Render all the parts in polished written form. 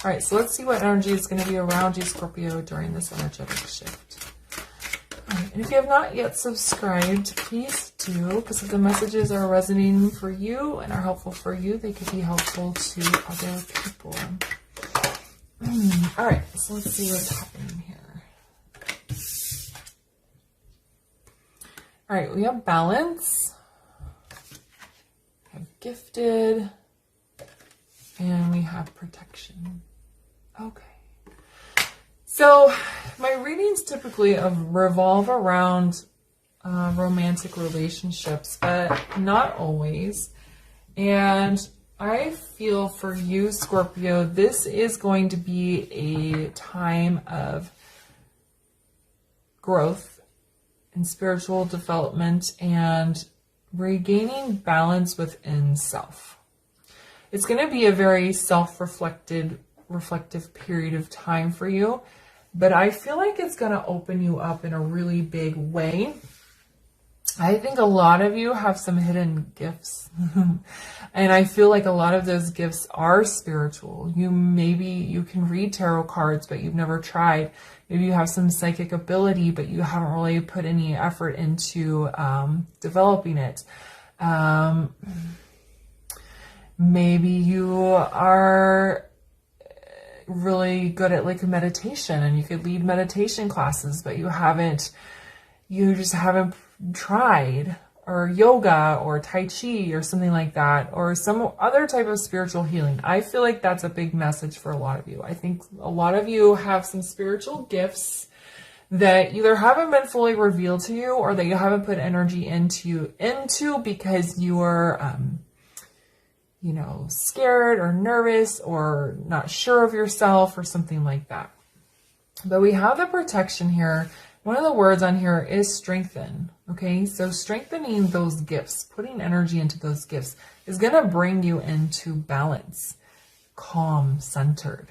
All right, so let's see what energy is going to be around you, Scorpio, during this energetic shift. All right, and if you have not yet subscribed, please do, because if the messages are resonating for you and are helpful for you, they could be helpful to other people. All right, so let's see what's happening here. All right, we have balance, we have gifted, and we have protection. Okay. So my readings typically revolve around romantic relationships, but not always. And I feel for you, Scorpio, this is going to be a time of growth and spiritual development and regaining balance within self. It's going to be a very reflective period of time for you, but I feel like it's going to open you up in a really big way. I think a lot of you have some hidden gifts, and I feel like a lot of those gifts are spiritual. Maybe you can read tarot cards, but you've never tried. Maybe you have some psychic ability, but you haven't really put any effort into developing it. Maybe you are really good at like meditation, and you could lead meditation classes, but you just haven't tried, or yoga or tai chi or something like that, or some other type of spiritual healing. I feel like that's a big message for a lot of you. I think a lot of you have some spiritual gifts that either haven't been fully revealed to you, or that you haven't put energy into because you are scared or nervous or not sure of yourself or something like that. But we have the protection here. One of the words on here is strengthen. Okay, so strengthening those gifts, putting energy into those gifts is going to bring you into balance, calm, centered.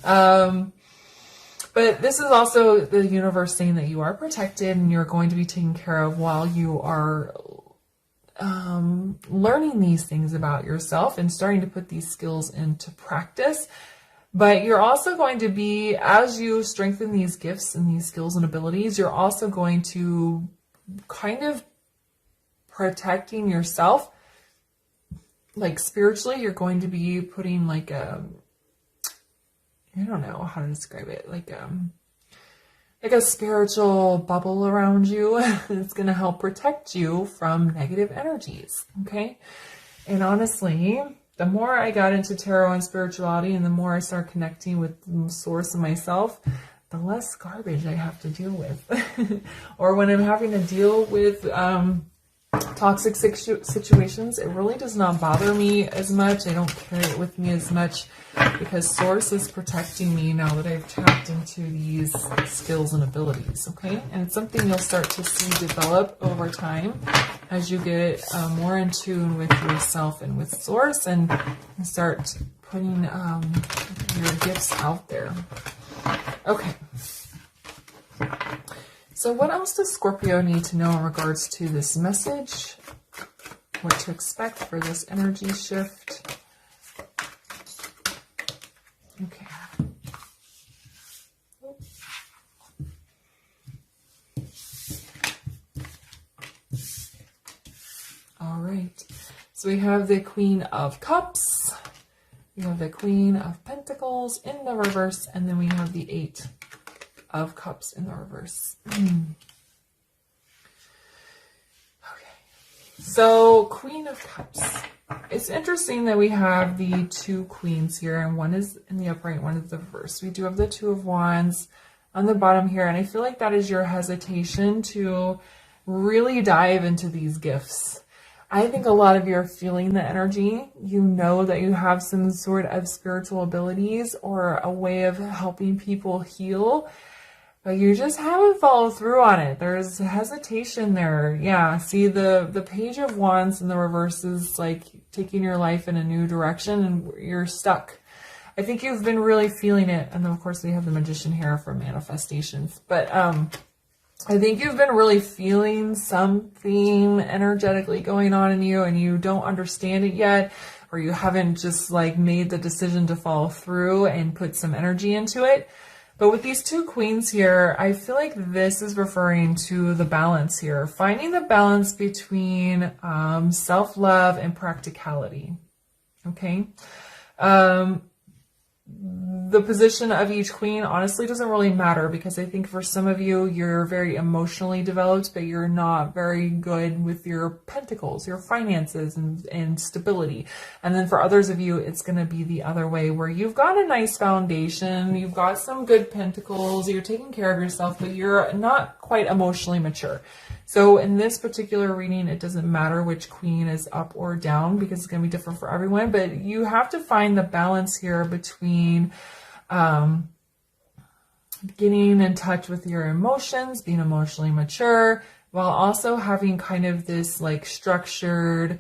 But this is also the universe saying that you are protected and you're going to be taken care of while you are learning these things about yourself and starting to put these skills into practice. But you're also going to be, as you strengthen these gifts and these skills and abilities, you're also going to kind of protecting yourself. Like spiritually, you're going to be putting like I don't know how to describe it, like a spiritual bubble around you. It's going to help protect you from negative energies. Okay. And honestly, the more I got into tarot and spirituality, and the more I start connecting with the source of myself, the less garbage I have to deal with. Or when I'm having to deal with toxic situations, it really does not bother me as much. I don't carry it with me as much because source is protecting me now that I've tapped into these skills and abilities. Okay. And it's something you'll start to see develop over time as you get more in tune with yourself and with source, and start putting your gifts out there. Okay. So what else does Scorpio need to know in regards to this message? What to expect for this energy shift? Okay. All right. So we have the Queen of Cups. We have the Queen of Pentacles in the reverse, and then we have the Eight of Cups in the reverse. Okay. So Queen of Cups. It's interesting that we have the two queens here, and one is in the upright, one is the reverse. We do have the Two of Wands on the bottom here, and I feel like that is your hesitation to really dive into these gifts. I think a lot of you are feeling the energy. You know that you have some sort of spiritual abilities or a way of helping people heal, but you just haven't followed through on it. There's hesitation there. Yeah, see the Page of Wands in the reverse is like taking your life in a new direction and you're stuck. I think you've been really feeling it. And then of course we have the Magician here for manifestations. But I think you've been really feeling something energetically going on in you and you don't understand it yet, or you haven't just like made the decision to follow through and put some energy into it. But with these two queens here, I feel like this is referring to the balance here, finding the balance between self-love and practicality. Okay. The position of each queen honestly doesn't really matter, because I think for some of you, you're very emotionally developed, but you're not very good with your pentacles, your finances and stability. And then for others of you, it's going to be the other way, where you've got a nice foundation, you've got some good pentacles, you're taking care of yourself, but you're not quite emotionally mature. So in this particular reading, it doesn't matter which queen is up or down, because it's going to be different for everyone, but you have to find the balance here between getting in touch with your emotions, being emotionally mature, while also having kind of this like structured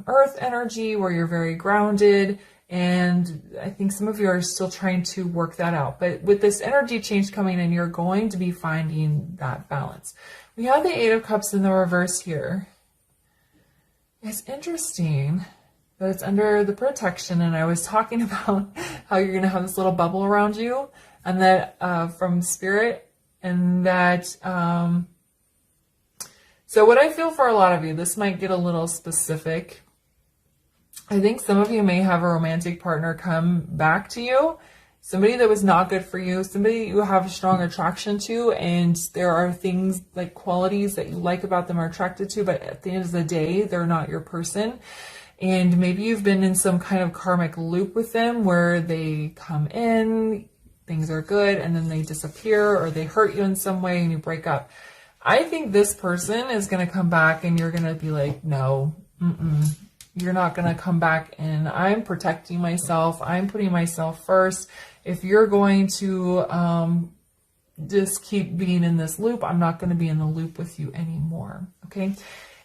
earth energy where you're very grounded. And I think some of you are still trying to work that out. But with this energy change coming in, you're going to be finding that balance. We have the Eight of Cups in the reverse here. It's interesting that it's under the protection, and I was talking about how you're going to have this little bubble around you, and that from spirit, and that so what I feel for a lot of you, this might get a little specific. I think some of you may have a romantic partner come back to you, somebody that was not good for you, somebody you have a strong attraction to, and there are things like qualities that you like about them or attracted to, but at the end of the day, they're not your person. And maybe you've been in some kind of karmic loop with them where they come in, things are good, and then they disappear, or they hurt you in some way and you break up. I think this person is going to come back and you're going to be like, no, you're not going to come back, and I'm protecting myself. I'm putting myself first. If you're going to just keep being in this loop, I'm not going to be in the loop with you anymore. Okay.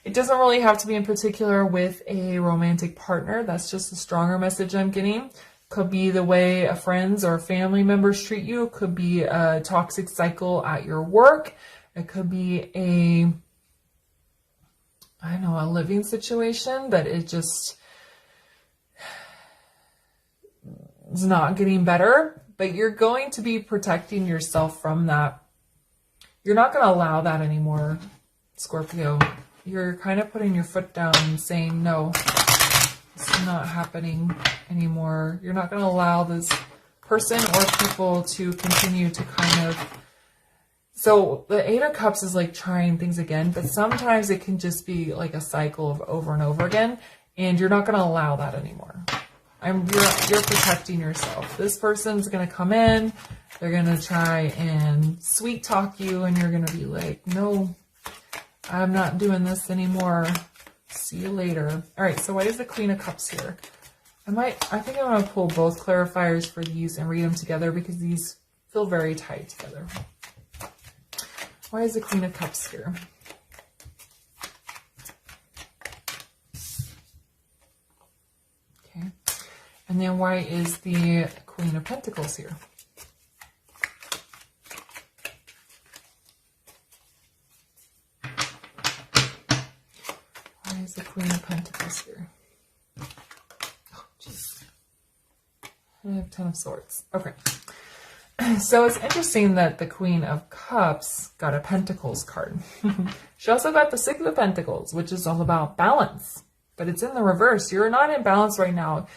It doesn't really have to be in particular with a romantic partner. That's just a stronger message I'm getting. Could be the way friends or family members treat you. It could be a toxic cycle at your work. It could be a living situation that it just is not getting better. But you're going to be protecting yourself from that. You're not going to allow that anymore, Scorpio. You're kind of putting your foot down and saying, no, it's not happening anymore. You're not going to allow this person or people to continue to kind of... So the Eight of Cups is like trying things again, but sometimes it can just be like a cycle of over and over again, and you're not going to allow that anymore. You're protecting yourself. This person's going to come in, they're going to try and sweet talk you, and you're going to be like, no, I'm not doing this anymore. See you later. All right, so why is the Queen of Cups here? I think I'm going to pull both clarifiers for these and read them together, because these feel very tied together. Why is the Queen of Cups here? Okay. And then why is the Queen of Pentacles here? Why is the Queen of Pentacles here? Oh, jeez. I have Ten of Swords. Okay. So it's interesting that the Queen of Cups got a Pentacles card. She also got the Six of Pentacles, which is all about balance. But it's in the reverse. You're not in balance right now.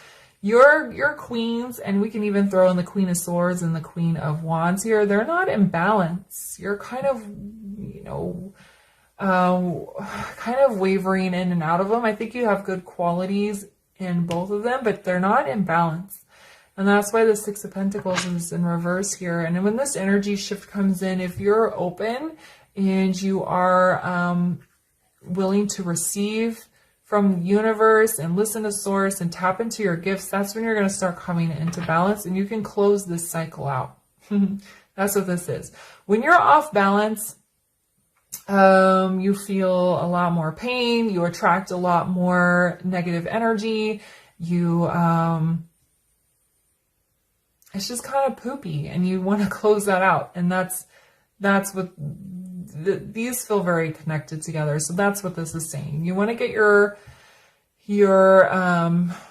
Your queens, and we can even throw in the Queen of Swords and the Queen of Wands here, they're not in balance. You're kind of, kind of wavering in and out of them. I think you have good qualities in both of them, but they're not in balance. And that's why the Six of Pentacles is in reverse here. And when this energy shift comes in, if you're open and you are willing to receive from the universe and listen to source and tap into your gifts, that's when you're going to start coming into balance, and you can close this cycle out. That's what this is. When you're off balance, you feel a lot more pain. You attract a lot more negative energy. It's just kind of poopy, and you want to close that out. And that's what these feel very connected together. So that's what this is saying. You want to get your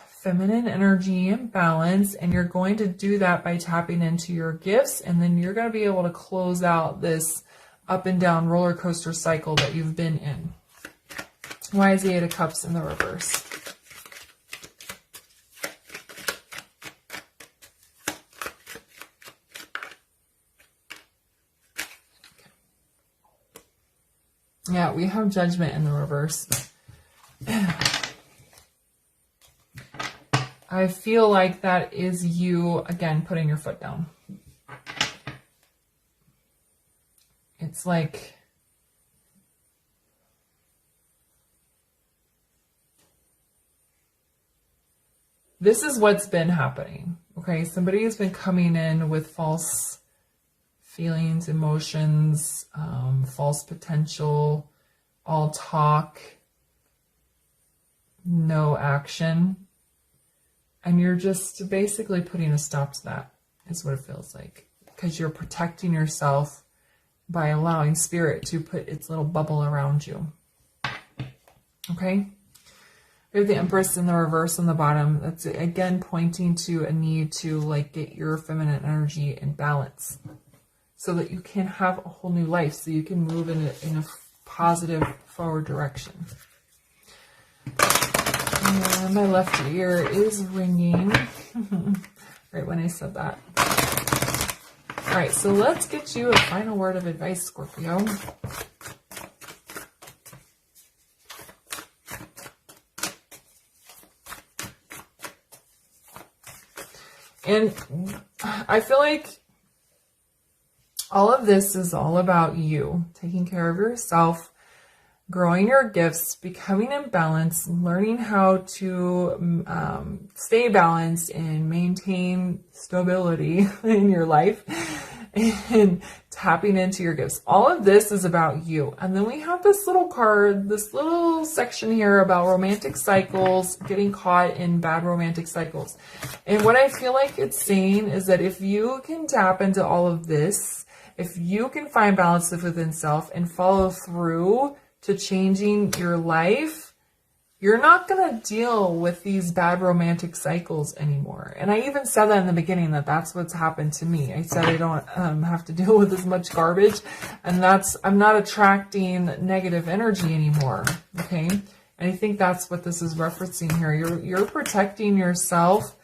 feminine energy and balance, and you're going to do that by tapping into your gifts, and then you're going to be able to close out this up and down roller coaster cycle that you've been in. Why is the Eight of Cups in the reverse? Yeah, we have Judgment in the reverse. I feel like that is you, again, putting your foot down. It's like this is what's been happening, okay? Somebody has been coming in with false feelings, emotions, false potential, all talk, no action. And you're just basically putting a stop to that, is what it feels like. Because you're protecting yourself by allowing spirit to put its little bubble around you. Okay? We have the Empress in the reverse on the bottom. That's again pointing to a need to like get your feminine energy in balance so that you can have a whole new life, so you can move in a positive forward direction. And my left ear is ringing right when I said that. All right, so let's get you a final word of advice, Scorpio. And I feel like all of this is all about you taking care of yourself, growing your gifts, becoming in balance, learning how to stay balanced and maintain stability in your life, and tapping into your gifts. All of this is about you. And then we have this little card, this little section here about romantic cycles, getting caught in bad romantic cycles. And what I feel like it's saying is that if you can tap into all of this, if you can find balance within self and follow through to changing your life, you're not going to deal with these bad romantic cycles anymore. And I even said that in the beginning, that that's what's happened to me. I said I don't have to deal with as much garbage, and I'm not attracting negative energy anymore. Okay. And I think that's what this is referencing here. You're protecting yourself,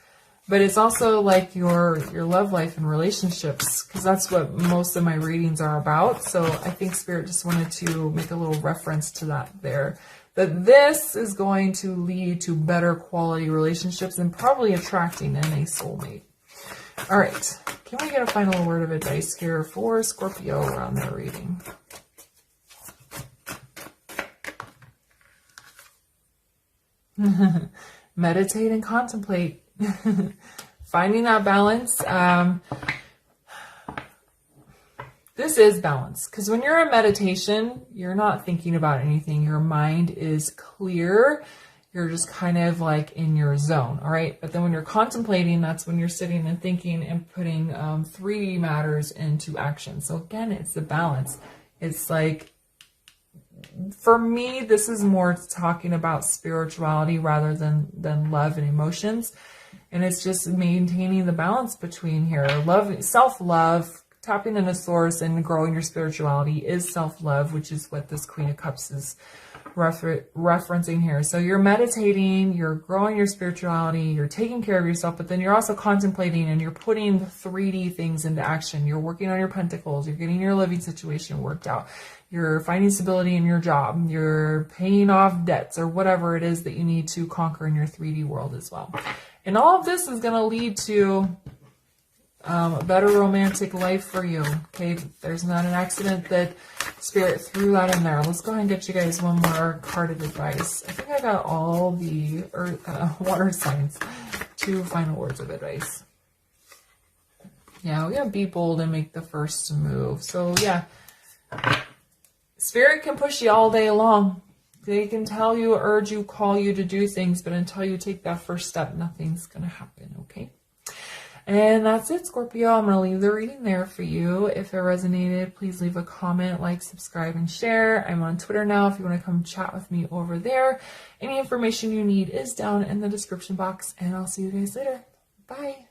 but it's also like your love life and relationships, because that's what most of my readings are about. So I think Spirit just wanted to make a little reference to that there. That this is going to lead to better quality relationships and probably attracting in a soulmate. All right. Can we get a final word of advice here for Scorpio around their reading? Meditate and contemplate. Finding that balance. This is balance, because when you're in meditation, you're not thinking about anything. Your mind is clear. You're just kind of like in your zone, all right? But then when you're contemplating, that's when you're sitting and thinking and putting 3D matters into action. So again, it's the balance. It's like, for me, this is more talking about spirituality rather than love and emotions. And it's just maintaining the balance between here. Love, self-love, tapping into source and growing your spirituality is self-love, which is what this Queen of Cups is referencing here. So you're meditating, you're growing your spirituality, you're taking care of yourself, but then you're also contemplating and you're putting 3D things into action. You're working on your pentacles, you're getting your living situation worked out, you're finding stability in your job, you're paying off debts or whatever it is that you need to conquer in your 3D world as well. And all of this is going to lead to a better romantic life for you. Okay, there's not an accident that Spirit threw that in there. Let's go ahead and get you guys one more card of advice. I think I got all the water signs. 2 final words of advice. Yeah, we gotta be bold and make the first move. So yeah, Spirit can push you all day long. They can tell you, urge you, call you to do things, but until you take that first step, nothing's gonna happen. Okay. And that's it, Scorpio. I'm going to leave the reading there for you. If it resonated, please leave a comment, like, subscribe, and share. I'm on Twitter now if you want to come chat with me over there. Any information you need is down in the description box, and I'll see you guys later. Bye.